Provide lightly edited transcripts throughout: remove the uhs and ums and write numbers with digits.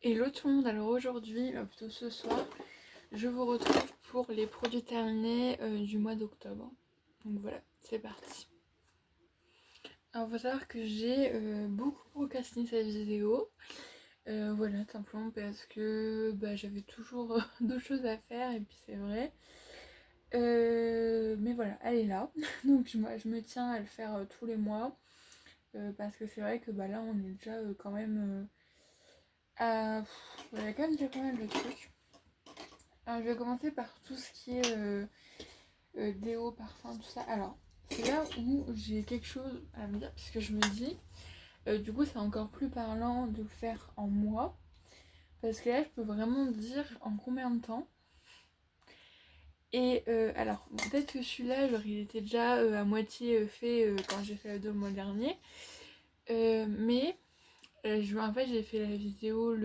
Hello tout le monde, alors aujourd'hui, plutôt ce soir, je vous retrouve pour les produits terminés du mois d'octobre. Donc voilà, c'est parti. Alors faut savoir que j'ai beaucoup procrastiné cette vidéo. Voilà, simplement parce que j'avais toujours d'autres choses à faire et puis c'est vrai. Mais voilà, elle est là. Donc je me tiens à le faire tous les mois. Parce que c'est vrai que là on est déjà quand même... il y a quand même déjà pas mal de trucs. Alors je vais commencer par tout ce qui est déo, parfum, tout ça. Alors c'est là où j'ai quelque chose à me dire puisque je me dis, du coup c'est encore plus parlant de le faire en mois. Parce que là je peux vraiment dire en combien de temps. Et alors bon, peut-être que celui-là genre il était déjà à moitié fait quand j'ai fait la vidéo le mois dernier. Mais en fait j'ai fait la vidéo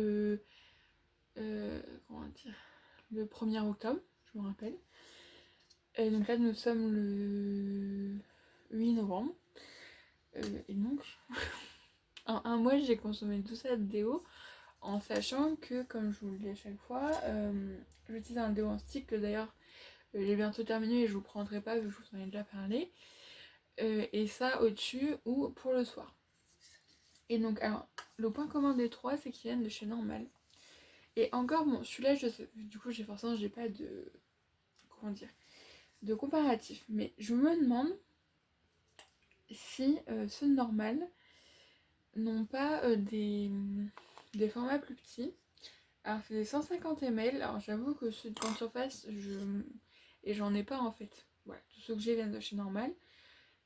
comment dire, le 1er octobre, je me rappelle. Et donc là nous sommes le 8 novembre. Et donc en un mois j'ai consommé tout ça de déo en sachant que, comme je vous le dis à chaque fois, j'utilise un déo en stick que d'ailleurs il est bientôt terminé et je vous prendrai pas vu que je vous en ai déjà parlé. Et ça au-dessus ou pour le soir. Et donc alors le point commun des trois c'est qu'ils viennent de chez Normal. Et encore bon celui-là du coup j'ai pas de comment dire de comparatif. Mais je me demande si ceux de Normal n'ont pas des formats plus petits. Alors c'est des 150 ml, alors j'avoue que ceux de grande surface, et j'en ai pas en fait. Voilà, tous ceux que j'ai viennent de chez Normal.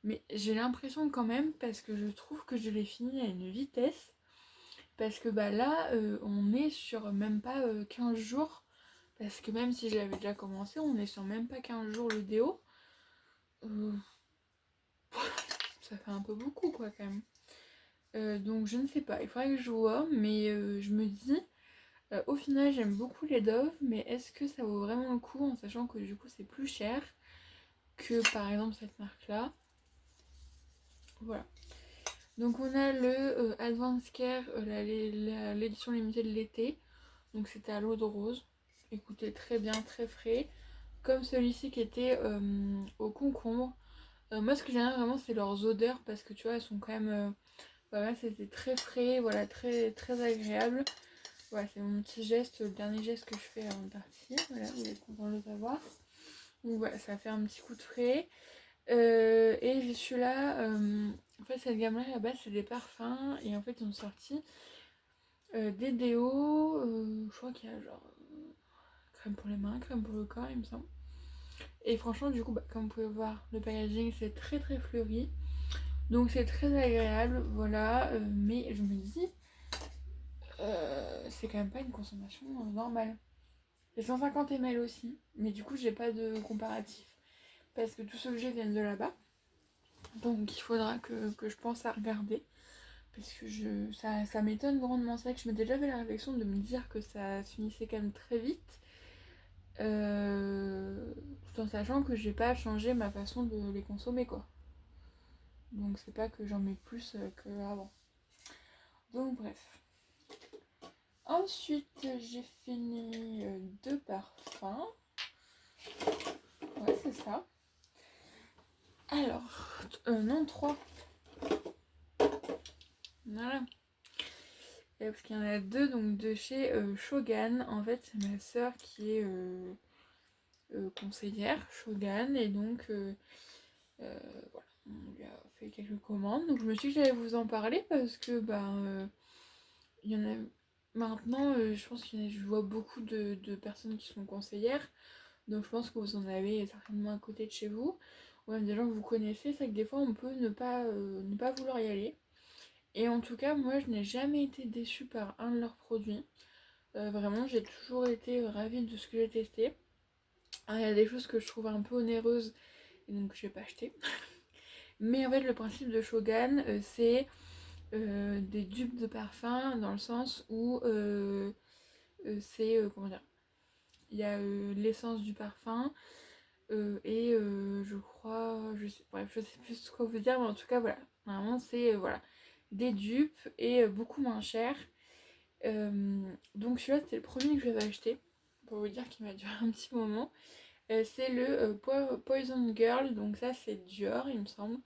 Mais j'ai l'impression quand même, parce que je trouve que je les finis à une vitesse. Parce que là, on est sur même pas 15 jours. Parce que même si je l'avais déjà commencé, on est sur même pas 15 jours le déo. Euh, ça fait un peu beaucoup quoi quand même. Donc je ne sais pas, il faudrait que je vois, mais je me dis... au final, j'aime beaucoup les Dove, mais est-ce que ça vaut vraiment le coup en sachant que du coup c'est plus cher que par exemple cette marque-là. Voilà. Donc on a le Advanced Care, l'édition limitée de l'été. Donc c'était à l'eau de rose. Écoutez, très bien, très frais. Comme celui-ci qui était au concombre. Moi ce que j'aime vraiment c'est leurs odeurs parce que tu vois elles sont quand même... voilà, c'était très frais, voilà, très, très agréable. Voilà, c'est mon petit geste, le dernier geste que je fais avant de partir. Voilà, vous êtes content de le savoir. Donc voilà, ça fait un petit coup de frais. Et j'ai celui-là, en fait cette gamme-là, à la base c'est des parfums. Et en fait ils ont sorti des déos. Je crois qu'il y a genre crème pour les mains, crème pour le corps, il me semble. Et franchement, du coup, comme vous pouvez voir, le packaging c'est très très fleuri. Donc c'est très agréable, voilà. Mais je me dis, c'est quand même pas une consommation normale. Et 150 ml aussi, mais du coup j'ai pas de comparatif. Parce que tous ceux que j'ai viennent de là-bas. Donc il faudra que je pense à regarder. Parce que ça m'étonne grandement. C'est vrai que je m'étais déjà fait la réflexion de me dire que ça se finissait quand même très vite. Tout en sachant que j'ai pas changé ma façon de les consommer quoi. Donc c'est pas que j'en mets plus qu'avant. Donc bref. Ensuite j'ai fini deux parfums. Ouais c'est ça. Alors, non, trois. Voilà. Et parce qu'il y en a deux, donc de chez Shogun. En fait, c'est ma soeur qui est conseillère Shogun. Et donc, voilà, on lui a fait quelques commandes. Donc, je me suis dit que j'allais vous en parler parce que, il y en a maintenant, je pense je vois beaucoup de personnes qui sont conseillères. Donc, je pense que vous en avez certainement à côté de chez vous. Ou même des gens que vous connaissez. C'est que des fois, on peut ne pas vouloir y aller. Et en tout cas, moi, je n'ai jamais été déçue par un de leurs produits. Vraiment, j'ai toujours été ravie de ce que j'ai testé. Alors, il y a des choses que je trouve un peu onéreuses et donc je vais pas acheter. Mais en fait, le principe de Shogun, c'est des dupes de parfum dans le sens où c'est, comment dire, il y a l'essence du parfum et je crois, bref, je sais plus ce qu'on veut dire, mais en tout cas, voilà. Normalement, c'est voilà, des dupes et beaucoup moins cher. Donc celui-là c'était le premier que j'avais acheté, pour vous dire qu'il m'a duré un petit moment. C'est le Poison Girl, donc ça c'est Dior il me semble.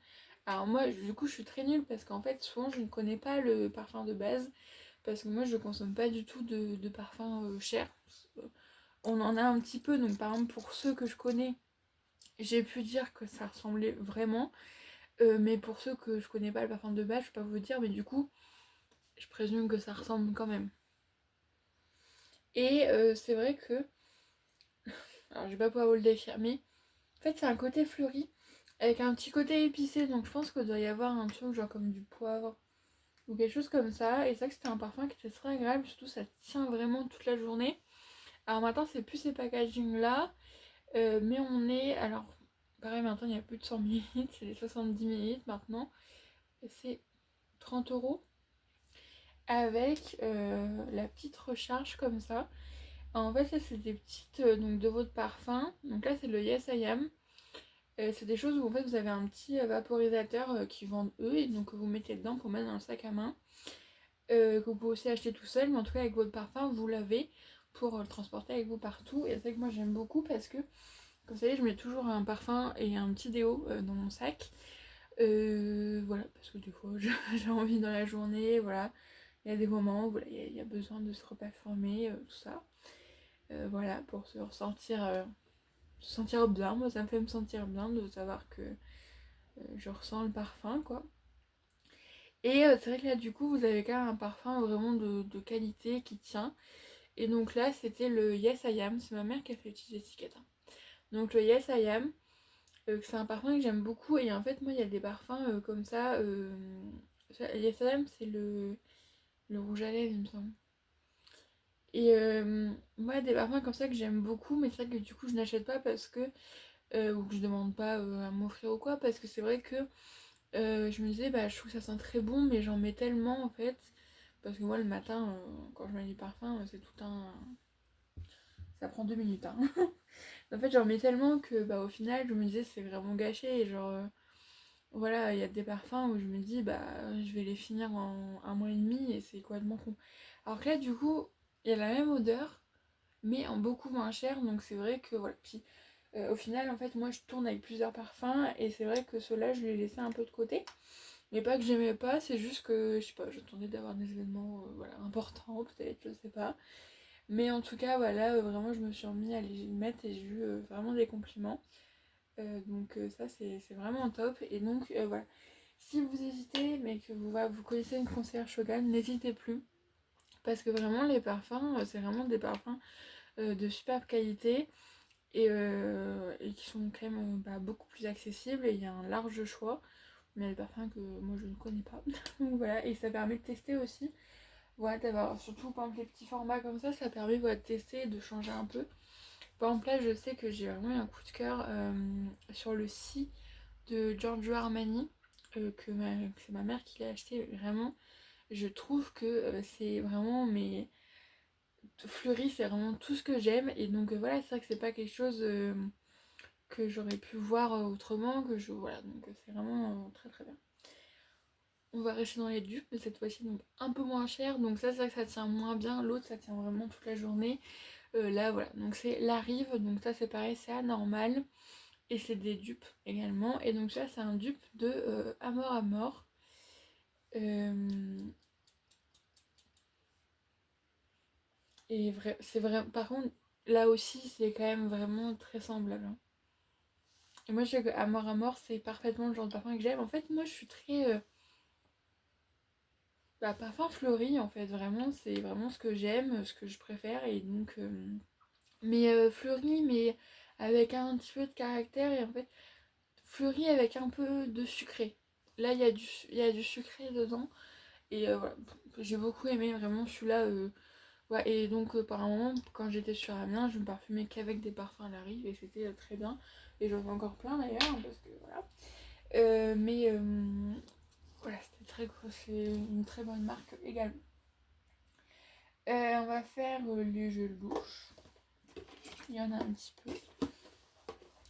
Alors moi du coup je suis très nulle parce qu'en fait souvent je ne connais pas le parfum de base, parce que moi je consomme pas du tout de parfum cher. On en a un petit peu, donc par exemple pour ceux que je connais, j'ai pu dire que ça ressemblait vraiment. Mais pour ceux que je connais pas le parfum de base, je peux pas vous dire, mais du coup je présume que ça ressemble quand même. Et c'est vrai que, alors je vais pas pouvoir vous le décrire, mais en fait c'est un côté fleuri avec un petit côté épicé, donc je pense qu'il doit y avoir un truc genre comme du poivre ou quelque chose comme ça. Et c'est vrai que c'était un parfum qui était très agréable, surtout ça tient vraiment toute la journée. Alors maintenant c'est plus ces packaging là, mais on est, alors pareil maintenant il y a plus de 100 ml, c'est les 70 ml maintenant, c'est 30 € avec la petite recharge comme ça. En fait ça c'est des petites donc de votre parfum, donc là c'est le Yes I Am. C'est des choses où en fait vous avez un petit vaporisateur qui vendent eux, et donc vous mettez dedans pour mettre dans le sac à main, que vous pouvez aussi acheter tout seul, mais en tout cas avec votre parfum vous l'avez pour le transporter avec vous partout. Et c'est que moi j'aime beaucoup parce que, comme vous savez, je mets toujours un parfum et un petit déo dans mon sac. Voilà, parce que des fois j'ai envie dans la journée, voilà. Il y a des moments où voilà, il y a besoin de se reparfumer, tout ça. Voilà, pour se sentir bien. Moi ça me fait me sentir bien de savoir que je ressens le parfum, quoi. Et c'est vrai que là du coup vous avez quand même un parfum vraiment de qualité qui tient. Et donc là c'était le Yes I Am, c'est ma mère qui a fait utiliser l'étiquette, hein. Donc le Yes I Am, c'est un parfum que j'aime beaucoup. Et en fait moi il y a des parfums comme ça, Yes I Am c'est le rouge à lèvres il me semble. Et moi des parfums comme ça que j'aime beaucoup, mais c'est vrai que du coup je n'achète pas parce que, ou que je demande pas à m'offrir ou quoi, parce que c'est vrai que je me disais bah je trouve que ça sent très bon, mais j'en mets tellement en fait, parce que moi le matin quand je mets du parfum c'est tout un, ça prend 2 minutes, hein. En fait j'en mets tellement que bah au final je me disais c'est vraiment gâché. Et genre voilà, il y a des parfums où je me dis bah je vais les finir en un mois et demi et c'est complètement con. Alors que là du coup il y a la même odeur mais en beaucoup moins cher, donc c'est vrai que voilà. Puis au final en fait moi je tourne avec plusieurs parfums, et c'est vrai que ceux-là je les laissais un peu de côté. Mais pas que j'aimais pas, c'est juste que, je sais pas, j'attendais d'avoir des événements voilà, importants peut-être, je sais pas. Mais en tout cas, voilà, vraiment je me suis remis à les mettre et j'ai eu vraiment des compliments. Donc ça c'est vraiment top. Et donc voilà, si vous hésitez mais que vous connaissez une conseillère Shogun, n'hésitez plus. Parce que vraiment les parfums, c'est vraiment des parfums de superbe qualité. Et qui sont quand même bah, beaucoup plus accessibles, et il y a un large choix. Mais il y a des parfums que moi je ne connais pas. Donc voilà, et ça permet de tester aussi. Voilà, d'avoir surtout par exemple les petits formats comme ça permet voilà, de tester et de changer un peu. Par exemple là je sais que j'ai vraiment eu un coup de cœur sur le Si de Giorgio Armani, que c'est ma mère qui l'a acheté. Vraiment je trouve que c'est vraiment, mais fleuri, c'est vraiment tout ce que j'aime. Et donc voilà, c'est vrai que c'est pas quelque chose que j'aurais pu voir autrement, que je, voilà, donc c'est vraiment très très bien. On va rester dans les dupes, mais cette fois-ci donc un peu moins cher. Donc ça c'est vrai que ça tient moins bien. L'autre ça tient vraiment toute la journée. Là voilà, donc c'est la Rive. Donc ça c'est pareil, c'est anormal. Et c'est des dupes également. Et donc ça c'est un dupe de Amor Amor. Et vrai, c'est vrai. Par contre là aussi c'est quand même vraiment très semblable, hein. Et moi je sais que Amor Amor c'est parfaitement le genre de parfum que j'aime. En fait moi je suis très bah, parfum fleuri en fait, vraiment, c'est vraiment ce que j'aime, ce que je préfère. Et donc, mais fleuri, mais avec un petit peu de caractère, et en fait, fleuri avec un peu de sucré. Là, il y a du sucré dedans, et voilà, j'ai beaucoup aimé vraiment celui-là. Ouais, et donc, par un moment, quand j'étais sur Amiens, je me parfumais qu'avec des parfums à la Rive, et c'était très bien. Et j'en ai encore plein d'ailleurs, hein, parce que voilà. Mais voilà, c'est une très bonne marque également. On va faire les jeux de bouche. Il y en a un petit peu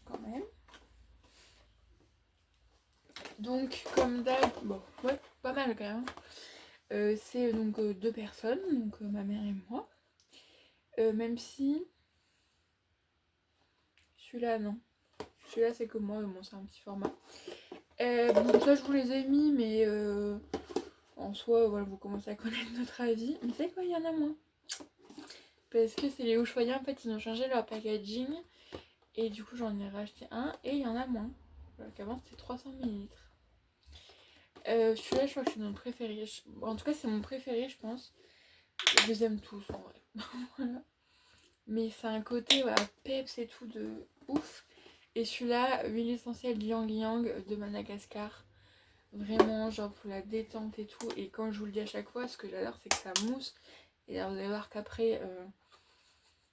quand même. Donc comme d'hab, bon, ouais, pas mal quand même. C'est donc 2 personnes, donc ma mère et moi. Même si celui-là, non. Celui-là, c'est que moi, bon, c'est un petit format. Bon, ça, je vous les ai mis, mais en soi, voilà, vous commencez à connaître notre avis. Mais c'est quoi, il y en a moins. Parce que c'est les Ushuaïa, en fait, ils ont changé leur packaging. Et du coup, j'en ai racheté un et il y en a moins. Alors qu'avant, c'était 300 millilitres. Celui-là, je crois que c'est mon préféré. En tout cas, c'est mon préféré, je pense. Je les aime tous, en vrai. Voilà. Mais c'est un côté, voilà, peps et tout de ouf. Et celui-là, huile essentielle Yang Yang de Madagascar. Vraiment, genre pour la détente et tout. Et quand je vous le dis à chaque fois, ce que j'adore, c'est que ça mousse. Et alors, vous allez voir qu'après,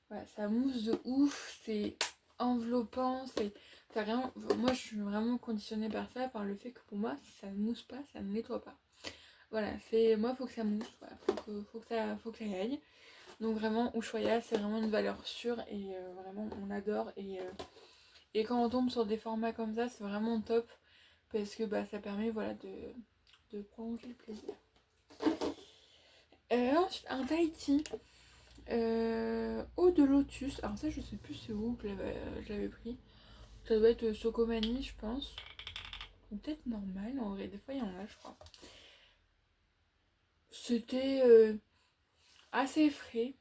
voilà, ça mousse de ouf. C'est enveloppant. Rien... Moi, je suis vraiment conditionnée par ça, par le fait que pour moi, si ça ne mousse pas, ça ne nettoie pas. Voilà, c'est moi, faut que ça mousse. Voilà, faut que ça aille. Donc vraiment, Ushuaïa, c'est vraiment une valeur sûre et vraiment, on adore. Et quand on tombe sur des formats comme ça, c'est vraiment top parce que bah, ça permet voilà, de prolonger le plaisir. Ensuite, un Tahiti. Eau de lotus. Alors ça, je sais plus c'est où que je l'avais pris. Ça doit être Socomani, je pense. Ou peut-être normal, en vrai. Des fois, il y en a, je crois. C'était assez frais.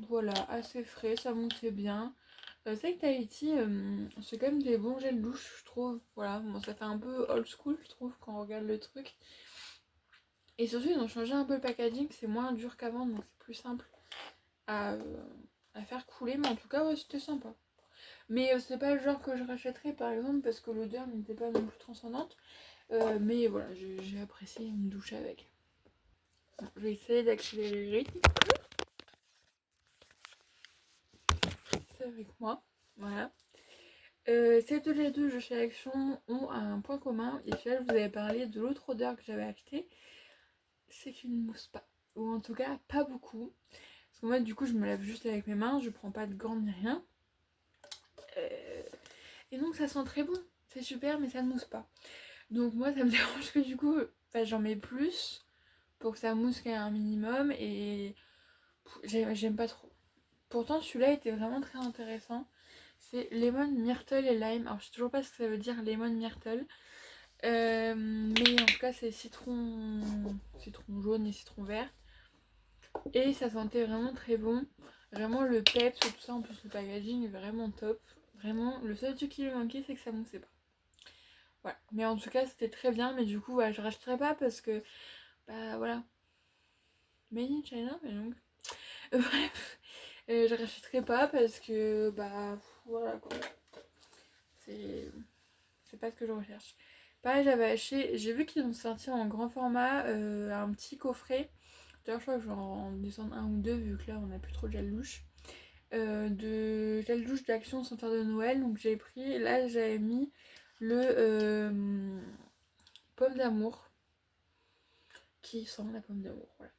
Voilà, assez frais, ça montait bien. C'est vrai que Tahiti, c'est quand même des bons gels douche, je trouve. Voilà, bon, ça fait un peu old school, je trouve, quand on regarde le truc. Et surtout, ils ont changé un peu le packaging, c'est moins dur qu'avant, donc c'est plus simple à, euh, à faire couler. Mais en tout cas, ouais, c'était sympa. Mais c'est pas le genre que je rachèterais, par exemple, parce que l'odeur n'était pas non plus transcendante. Mais voilà, j'ai apprécié une douche avec. Bon, je vais essayer d'accélérer le rythme. C'est avec moi. Voilà. Ces deux de chez Action ont un point commun, et celui-là je vous avais parlé de l'autre odeur que j'avais acheté, c'est qu'ils ne moussent pas, ou en tout cas pas beaucoup, parce que moi du coup je me lave juste avec mes mains, je prends pas de gants ni rien, et donc ça sent très bon, c'est super mais ça ne mousse pas. Donc moi ça me dérange que du coup j'en mets plus pour que ça mousse quand même un minimum, et j'aime pas trop. Pourtant celui-là était vraiment très intéressant. C'est lemon, myrtle et lime. Alors je sais toujours pas ce que ça veut dire lemon, myrtle. Mais en tout cas c'est citron jaune et citron vert. Et ça sentait vraiment très bon. Vraiment le peps et tout ça, en plus le packaging est vraiment top. Vraiment, le seul truc qui lui manquait c'est que ça moussait pas. Voilà. Mais en tout cas c'était très bien. Mais du coup voilà, je rachèterai pas parce que bah voilà. Made in China, mais donc. Bref. Je rachèterai pas parce que bah voilà quoi. C'est pas ce que je recherche. Pareil, j'avais acheté, j'ai vu qu'ils ont sorti en grand format un petit coffret. D'ailleurs, je crois que je vais en descendre un ou deux vu que là on n'a plus trop de gel douche. De gel douche d'Action sans faire de Noël. Donc j'ai pris, là j'avais mis le pomme d'amour qui sent la pomme d'amour. Voilà.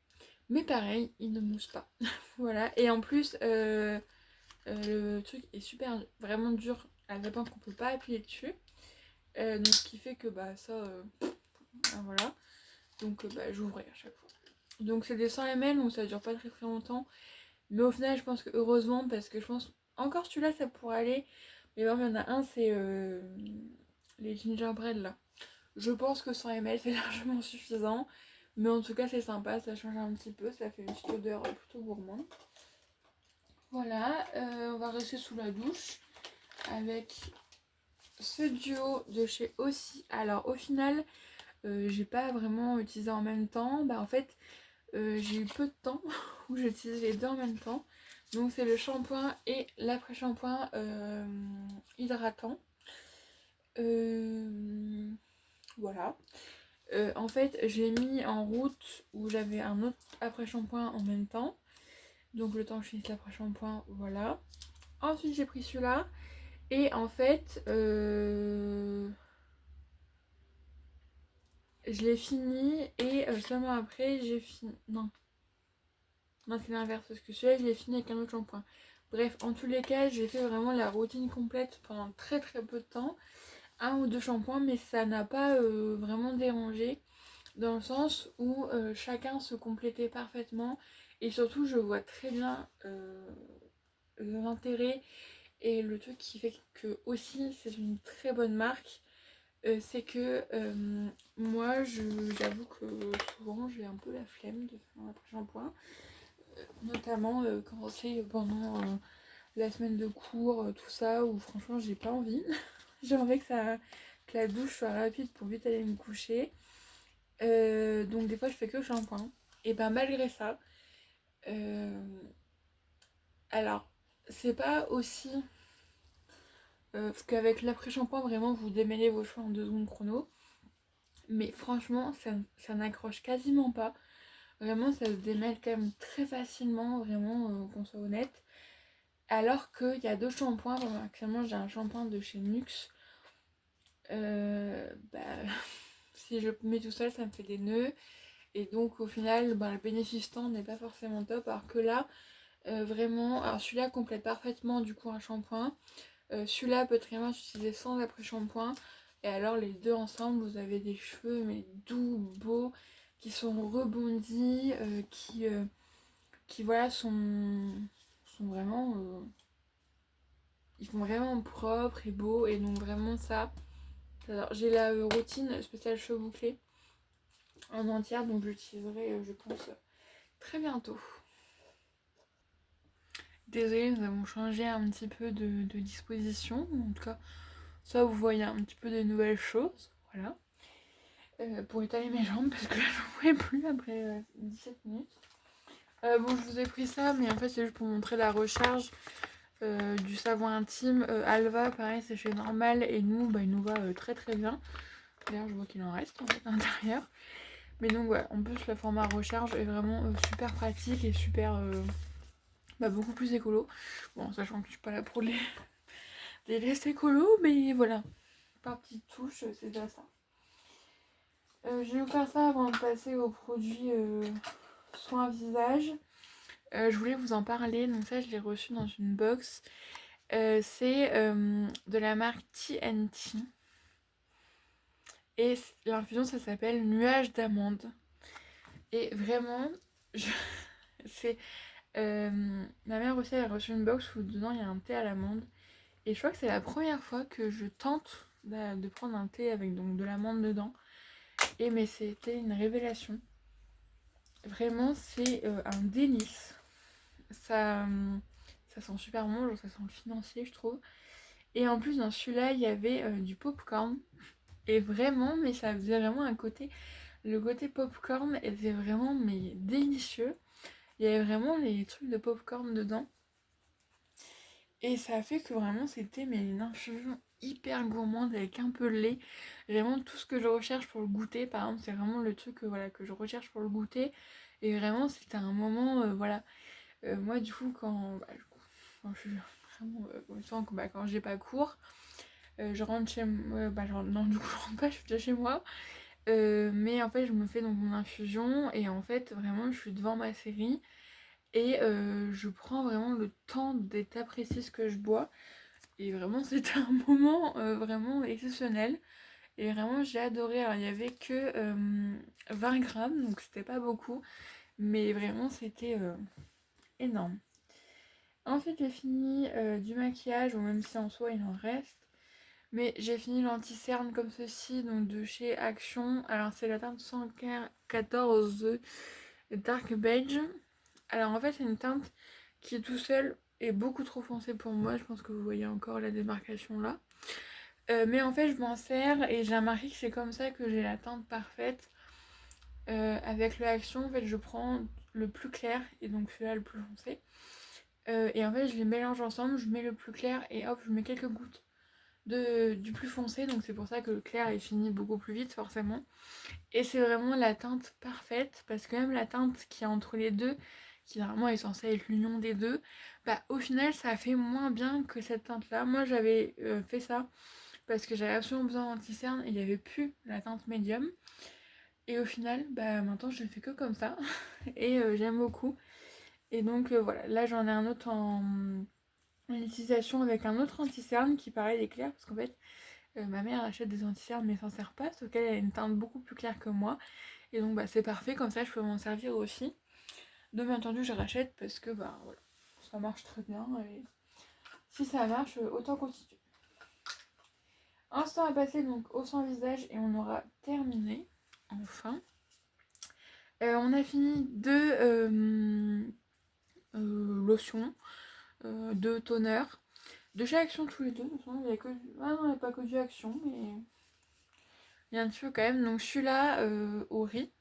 Mais pareil, il ne mousse pas. Voilà. Et en plus, le truc est super vraiment dur à tel point qu'on peut pas appuyer dessus. Donc ce qui fait que bah ça voilà. Donc bah, j'ouvrais à chaque fois. Donc c'est des 100 ml, donc ça dure pas très très longtemps. Mais au final je pense que heureusement, parce que je pense encore celui-là ça pourrait aller. Mais bon, il y en a un, c'est les gingerbread là. Je pense que 100 ml c'est largement suffisant. Mais en tout cas c'est sympa, ça change un petit peu, ça fait une petite odeur plutôt gourmande. Voilà, on va rester sous la douche avec ce duo de chez Aussi. Alors au final, j'ai pas vraiment utilisé en même temps. Bah en fait, j'ai eu peu de temps où j'ai utilisé les deux en même temps. Donc c'est le shampoing et l'après-shampoing hydratant. Voilà. En fait, j'ai mis en route où j'avais un autre après-shampoing en même temps. Donc le temps que je finisse l'après-shampoing, voilà. Ensuite j'ai pris celui-là. Et en fait, je l'ai fini et seulement après j'ai fini. Non, c'est l'inverse parce que celui-là je l'ai fini avec un autre shampoing. Bref, en tous les cas, j'ai fait vraiment la routine complète pendant très très peu de temps. Un ou deux shampoings, mais ça n'a pas vraiment dérangé. dans le sens où chacun se complétait parfaitement et surtout je vois très bien l'intérêt et le truc qui fait que aussi c'est une très bonne marque, c'est que moi j'avoue que souvent j'ai un peu la flemme de faire un après-shampoing, notamment quand c'est pendant la semaine de cours, tout ça, où franchement j'ai pas envie. J'ai envie que la douche soit rapide pour vite aller me coucher. Donc des fois je fais que le shampoing. Et ben malgré ça, euh, alors c'est pas aussi... parce qu'avec l'après-shampoing vraiment vous démêlez vos cheveux en 2 secondes chrono. Mais franchement ça n'accroche quasiment pas. Vraiment ça se démêle quand même très facilement, vraiment qu'on soit honnête. Alors qu'il y a d'autres shampoings, bon, actuellement j'ai un shampoing de chez Nuxe. Bah, si je le mets tout seul ça me fait des nœuds. Et donc au final bah, le bénéfice temps n'est pas forcément top. Alors que là vraiment, alors celui-là complète parfaitement du coup un shampoing. Celui-là peut très bien s'utiliser sans après-shampoing. Et alors les deux ensemble vous avez des cheveux mais doux, beaux, qui sont rebondis, qui voilà sont vraiment... ils font vraiment propres et beaux. Et donc vraiment ça... Alors, j'ai la routine spéciale cheveux bouclés en entière, donc je l'utiliserai, je pense, très bientôt. Désolée, nous avons changé un petit peu de disposition. En tout cas, ça vous voyez un petit peu de nouvelles choses. Voilà. Pour étaler mes jambes, parce que là, j'en pouvais plus après 17 minutes. Bon, je vous ai pris ça, mais en fait, c'est juste pour montrer la recharge du savon intime. Alva, pareil, c'est chez Normal. Et nous, bah, il nous va très très bien. D'ailleurs, je vois qu'il en reste en fait, à l'intérieur. Mais donc ouais, en plus le format recharge est vraiment super pratique et super bah, beaucoup plus écolo. Bon, sachant que je suis pas là pour les gestes écolo, mais voilà, par petites touches, c'est déjà ça. Je vais vous faire ça avant de passer aux produits soins visage. Je voulais vous en parler, donc ça je l'ai reçu dans une box. C'est de la marque TNT. Et l'infusion ça s'appelle Nuage d'amande. Et vraiment, je... c'est... ma mère aussi elle a reçu une box où dedans il y a un thé à l'amande. Et je crois que c'est la première fois que je tente de prendre un thé avec donc de l'amande dedans. Et mais c'était une révélation. Vraiment c'est un délice. Ça, ça sent super bon, genre ça sent le financier je trouve. Et en plus dans celui-là il y avait du popcorn. Et vraiment, mais ça faisait vraiment un côté... Le côté popcorn était vraiment mais délicieux. Il y avait vraiment les trucs de popcorn dedans. Et ça a fait que vraiment c'était mais une infusion hyper gourmande avec un peu de lait. Vraiment tout ce que je recherche pour le goûter. Par exemple, c'est vraiment le truc voilà, que je recherche pour le goûter. Et vraiment, c'était un moment, voilà. Moi, du coup, quand je suis vraiment consciente que quand j'ai pas cours, je rentre chez moi. Non, du coup, je rentre pas, je suis déjà chez moi. Mais en fait, je me fais donc mon infusion. Et en fait, vraiment, je suis devant ma série. Et je prends vraiment le temps d'apprécier ce que je bois. Et vraiment, c'était un moment vraiment exceptionnel. Et vraiment, j'ai adoré. Alors, il n'y avait que 20 grammes, donc c'était pas beaucoup. Mais vraiment, c'était énorme. Ensuite, j'ai fini du maquillage, ou même si en soi, il en reste. Mais j'ai fini l'anti-cerne comme ceci, donc de chez Action. Alors, c'est la teinte 114 Dark Beige. Alors, en fait, c'est une teinte qui est tout seul est beaucoup trop foncé pour moi. Je pense que vous voyez encore la démarcation là. Mais en fait, je m'en sers et j'ai remarqué que c'est comme ça que j'ai la teinte parfaite. Avec le Action, en fait, je prends le plus clair et donc celui-là le plus foncé. Et en fait, je les mélange ensemble. Je mets le plus clair et hop, je mets quelques gouttes du plus foncé. Donc c'est pour ça que le clair est fini beaucoup plus vite, forcément. Et c'est vraiment la teinte parfaite parce que même la teinte qui est entre les deux, qui normalement est censée être l'union des deux, bah au final ça fait moins bien que cette teinte là. Moi j'avais fait ça parce que j'avais absolument besoin d'anti-cerne et il n'y avait plus la teinte médium. Et au final, bah maintenant je le fais que comme ça et j'aime beaucoup. Et donc voilà, là j'en ai un autre en utilisation avec un autre anti-cerne qui pareil est clair parce qu'en fait ma mère achète des anti-cernes mais s'en sert pas, sauf qu'elle a une teinte beaucoup plus claire que moi. Et donc bah, c'est parfait, comme ça je peux m'en servir aussi. Donc bien entendu je rachète parce que bah voilà, ça marche très bien et si ça marche, autant continuer. Instant à passer donc au soin visage et on aura terminé, enfin. On a fini deux lotions, deux toners, de chez Action tous les deux. Il n'y a que ah non, il n'y a pas que du Action, mais il y a un petit peu quand même. Donc celui-là, au riz,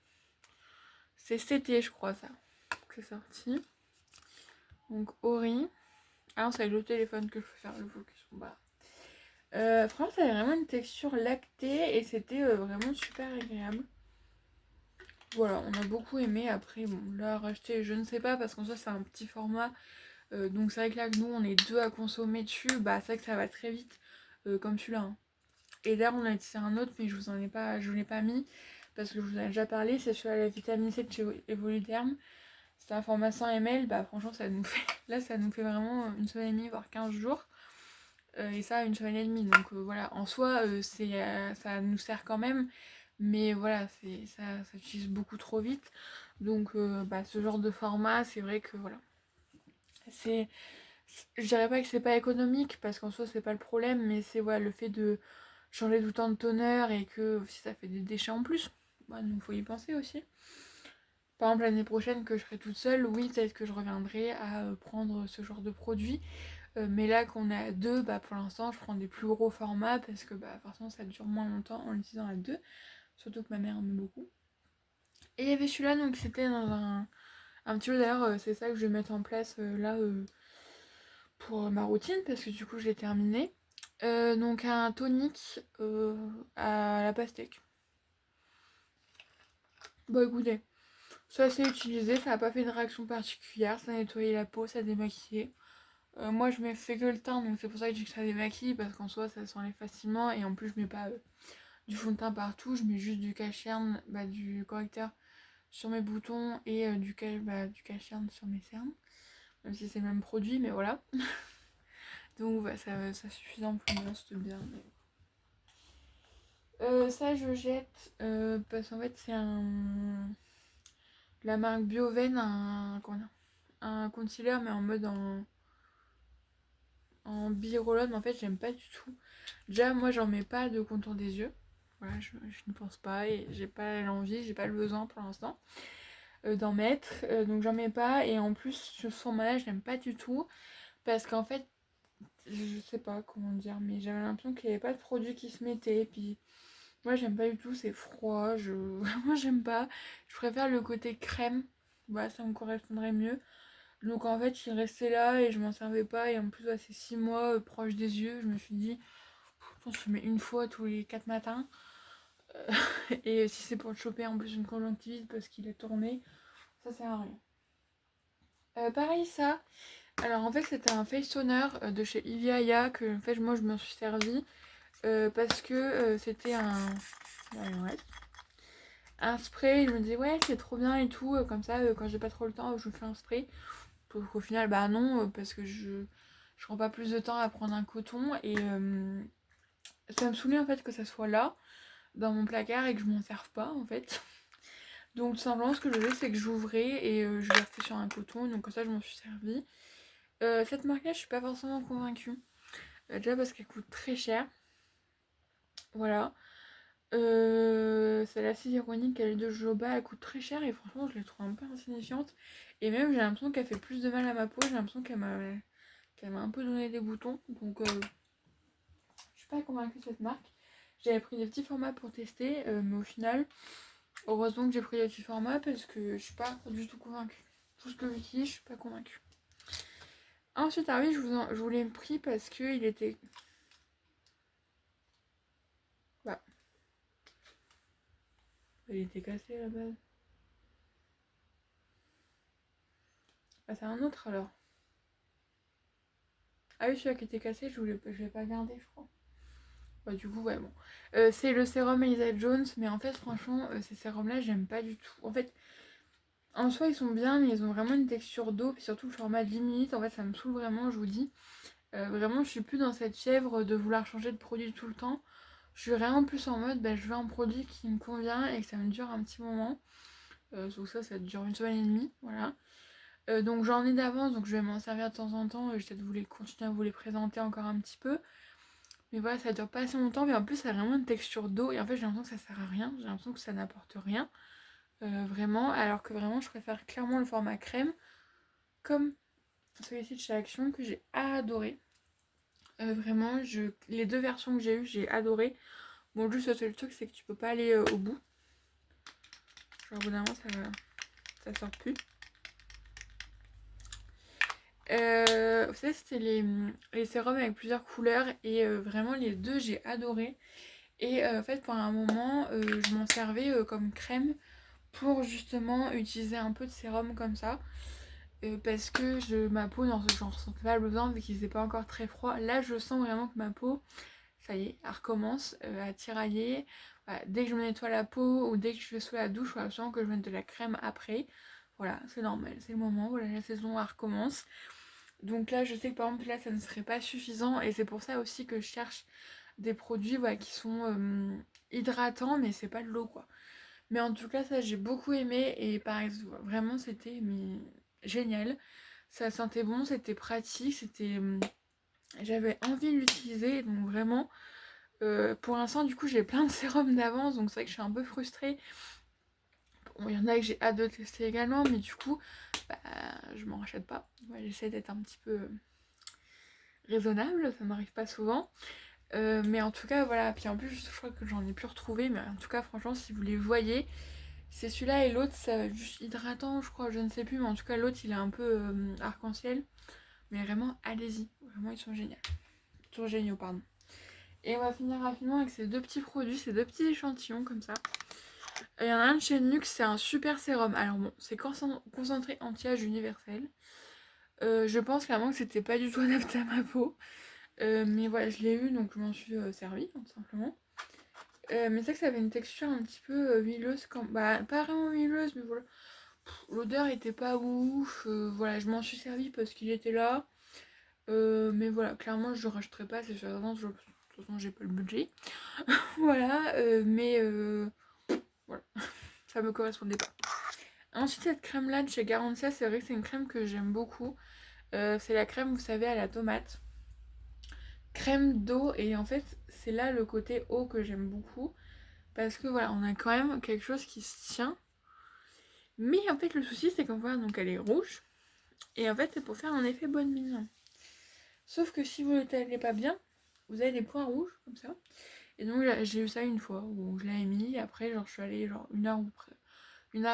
c'est cet été je crois ça, que c'est sorti. Donc au riz. Ah non, c'est avec le téléphone que je peux faire le focus. Bah. Franchement, ça avait vraiment une texture lactée et c'était vraiment super agréable. Voilà, on a beaucoup aimé. Après, bon, là, racheter, je ne sais pas, parce qu'en soi, c'est un petit format. Donc, c'est vrai que là, nous, on est deux à consommer dessus. Bah, c'est vrai que ça va très vite, comme celui-là. Hein. Et là, on a essayé un autre, mais je vous l'ai pas mis, parce que je vous en ai déjà parlé. C'est celui-là, la vitamine C de chez Evoluderm. C'est un format 100 ml. Bah, franchement, ça nous fait. Là, ça nous fait vraiment une semaine et demie, voire 15 jours. Et ça, une semaine et demie. Donc, voilà, en soi, ça nous sert quand même. Mais voilà, ça utilise beaucoup trop vite. Donc bah, ce genre de format, c'est vrai que voilà. Je dirais pas que c'est pas économique, parce qu'en soi c'est pas le problème, mais c'est voilà, le fait de changer tout le temps de toner et que si ça fait des déchets en plus, bah, donc faut y penser aussi. Par exemple l'année prochaine que je serai toute seule, oui peut-être que je reviendrai à prendre ce genre de produit. Mais là qu'on est à deux, bah pour l'instant je prends des plus gros formats parce que bah forcément ça dure moins longtemps en l'utilisant à deux. Surtout que ma mère aime beaucoup. Et il y avait celui-là, donc c'était dans un petit peu d'ailleurs, c'est ça que je vais mettre en place là pour ma routine parce que du coup j'ai terminé. Donc un tonique à la pastèque. Bah écoutez, ça c'est utilisé, ça n'a pas fait de réaction particulière, ça a nettoyé la peau, ça a démaquillé. Moi je me fais que le teint donc c'est pour ça que je dis que ça démaquille parce qu'en soi ça s'enlève facilement et en plus je mets pas du fond de teint partout, je mets juste du cache-cerne, bah, du correcteur sur mes boutons et du cache-cerne sur mes cernes. Même si c'est le même produit, mais voilà. Donc bah, ça suffisant pour moi, c'était bien. Ça je jette parce qu'en fait c'est la marque Bioven, un concealer mais en mode en bi-roll-on, mais en fait j'aime pas du tout. Déjà moi j'en mets pas de contour des yeux. Voilà, je ne pense pas et j'ai pas l'envie, j'ai pas le besoin pour l'instant d'en mettre. Donc j'en mets pas et en plus sur ce format-là je n'aime pas du tout parce qu'en fait je sais pas comment dire, mais j'avais l'impression qu'il n'y avait pas de produit qui se mettait. Puis moi j'aime pas du tout, c'est froid, moi j'aime pas. Je préfère le côté crème, bah ça me correspondrait mieux. Donc en fait il restait là et je m'en servais pas. Et en plus bah, c'est 6 mois proche des yeux, je me suis dit, je pense que je mets une fois tous les 4 matins. Euh, et si c'est pour le choper en plus une conjonctivite parce qu'il est tourné, ça sert à rien. Pareil ça. Alors en fait c'était un face toner de chez Iviaya que en fait moi je m'en suis servi parce que c'était un spray. Je me disais ouais c'est trop bien et tout, comme ça quand j'ai pas trop le temps je me fais un spray. Sauf qu'au final bah non parce que je prends pas plus de temps à prendre un coton et ça me saoulait en fait que ça soit là dans mon placard et que je m'en serve pas en fait. Donc tout simplement ce que je faisais c'est que j'ouvrais et je versais sur un coton, donc comme ça je m'en suis servi. Cette marque là je suis pas forcément convaincue. Déjà parce qu'elle coûte très cher. Voilà. C'est l'acide ironique, elle est de jojoba, elle coûte très cher et franchement je la trouve un peu insignifiante. Et même j'ai l'impression qu'elle fait plus de mal à ma peau, j'ai l'impression qu'elle m'a un peu donné des boutons. Donc je suis pas convaincue de cette marque. J'avais pris des petits formats pour tester, mais au final, heureusement que j'ai pris des petits formats parce que je suis pas du tout convaincue. Tout ce que j'utilise, je suis pas convaincue. Ensuite, ah oui, je vous l'ai pris parce qu'il était... Bah, il était cassé à la base. Ah, c'est un autre alors. Ah oui, celui-là qui était cassé, je l'ai pas gardé, je crois. Bah, du coup, ouais, bon. C'est le sérum Elisa Jones, mais en fait, franchement, ces sérums-là, j'aime pas du tout. En fait, en soi, ils sont bien, mais ils ont vraiment une texture d'eau, puis surtout le format de 10 minutes, en fait, ça me saoule vraiment, je vous dis. Vraiment, je suis plus dans cette fièvre de vouloir changer de produit tout le temps. Je suis vraiment plus en mode, je veux un produit qui me convient et que ça me dure un petit moment. Donc ça dure 1 semaine et demie, voilà. Donc j'en ai d'avance, donc je vais m'en servir de temps en temps. J'essaie de continuer à vous les présenter encore un petit peu. Mais voilà, ça dure pas assez longtemps, mais en plus ça a vraiment une texture d'eau. Et en fait j'ai l'impression que ça sert à rien, j'ai l'impression que ça n'apporte rien. Vraiment, alors que vraiment je préfère clairement le format crème. Comme celui-ci de chez Action que j'ai adoré. Vraiment, les 2 versions que j'ai eues, j'ai adoré. Bon, juste le seul truc, c'est que tu peux pas aller au bout. Genre, au bout d'un moment, ça sort plus. Vous savez, c'était les sérums avec plusieurs couleurs. Et vraiment, les 2, j'ai adoré. Et en fait, pendant un moment, je m'en servais comme crème pour justement utiliser un peu de sérum comme ça. Parce que ma peau, non, j'en ressentais pas le besoin vu qu'il faisait pas encore très froid. Là, je sens vraiment que ma peau, ça y est, elle recommence à tirailler. Voilà, dès que je me nettoie la peau ou dès que je vais sous la douche, il faut absolument que je mette de la crème après. Voilà, c'est normal, c'est le moment, voilà, la saison elle recommence. Donc là, je sais que par exemple, là, ça ne serait pas suffisant et c'est pour ça aussi que je cherche des produits qui sont hydratants, mais c'est pas de l'eau quoi. Mais en tout cas, ça j'ai beaucoup aimé et par exemple, vraiment, c'était génial. Ça sentait bon, c'était pratique, j'avais envie de l'utiliser, donc vraiment. Pour l'instant, du coup, j'ai plein de sérums d'avance, donc c'est vrai que je suis un peu frustrée. Bon, il y en a que j'ai hâte de tester également, mais du coup, je m'en rachète pas. Ouais, j'essaie d'être un petit peu raisonnable, ça m'arrive pas souvent. Mais en tout cas, voilà. Puis en plus, je crois que j'en ai plus retrouvé, mais en tout cas, franchement, si vous les voyez, c'est celui-là et l'autre, c'est juste hydratant, je crois, je ne sais plus, mais en tout cas, l'autre, il est un peu arc-en-ciel. Mais vraiment, allez-y, vraiment, ils sont géniaux. Ils sont géniaux, pardon. Et on va finir rapidement avec ces 2 petits produits, ces 2 petits échantillons comme ça. Il y en a un de chez Nuxe, c'est un super sérum. Alors bon, c'est concentré anti-âge universel. Je pense clairement que c'était pas du tout adapté à ma peau. Mais voilà, je l'ai eu, donc je m'en suis servi, tout simplement. Mais c'est vrai que ça avait une texture un petit peu huileuse. Pas vraiment huileuse, mais voilà. L'odeur était pas ouf. Voilà, je m'en suis servi parce qu'il était là. Mais voilà, clairement, je le rachèterai pas, c'est sûr. De toute façon, j'ai pas le budget. Voilà, mais voilà, ça me correspondait pas. Ensuite, cette crème là de chez Garantia, c'est vrai que c'est une crème que j'aime beaucoup. C'est la crème, vous savez, à la tomate. Crème d'eau, et en fait, c'est là le côté eau que j'aime beaucoup. Parce que voilà, on a quand même quelque chose qui se tient. Mais en fait, le souci, c'est qu'en voilà, donc elle est rouge. Et en fait, c'est pour faire un effet bonne mine. Sauf que si vous ne l'étalez pas bien, vous avez des points rouges, comme ça. Et donc, j'ai eu ça une fois, où je l'avais mis. Après, genre, je suis allée, genre, une heure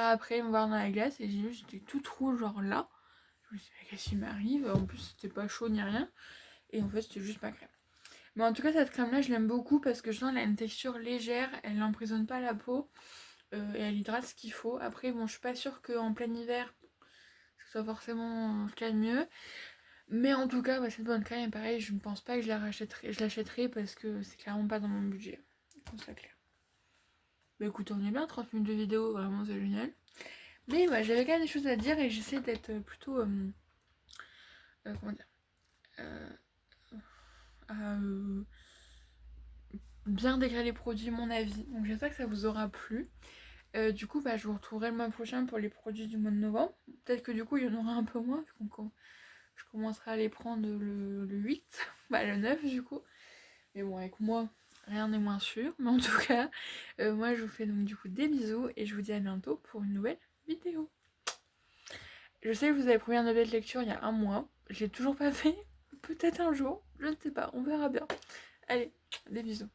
après, me voir dans la glace. Et j'ai vu, j'étais toute rouge, genre là. Je me suis dit, mais qu'est-ce qui m'arrive? En plus, c'était pas chaud ni rien. Et en fait, c'était juste ma crème. Mais en tout cas, cette crème-là, je l'aime beaucoup parce que je sens qu'elle a une texture légère. Elle n'emprisonne pas la peau. Et elle hydrate ce qu'il faut. Après, bon, je suis pas sûre qu'en plein hiver, ce soit forcément ce qu'il y a de mieux. Mais en tout cas, cette bonne crème, pareil, je ne pense pas que je l'achèterai parce que c'est clairement pas dans mon budget. Comme ça, clair. Bah écoute, on est bien, 30 minutes de vidéo, vraiment c'est génial. Mais j'avais quand même des choses à dire et j'essaie d'être plutôt. Comment dire bien décrire les produits, mon avis. Donc j'espère que ça vous aura plu. Du coup, je vous retrouverai le mois prochain pour les produits du mois de novembre. Peut-être que du coup, il y en aura un peu moins, vu qu'on je commencerai à les prendre le 8, le 9 du coup. Mais bon, avec moi, rien n'est moins sûr. Mais en tout cas, moi je vous fais donc du coup des bisous et je vous dis à bientôt pour une nouvelle vidéo. Je sais que vous avez promis un objet de lecture il y a un mois. Je l'ai toujours pas fait. Peut-être un jour, je ne sais pas, on verra bien. Allez, des bisous.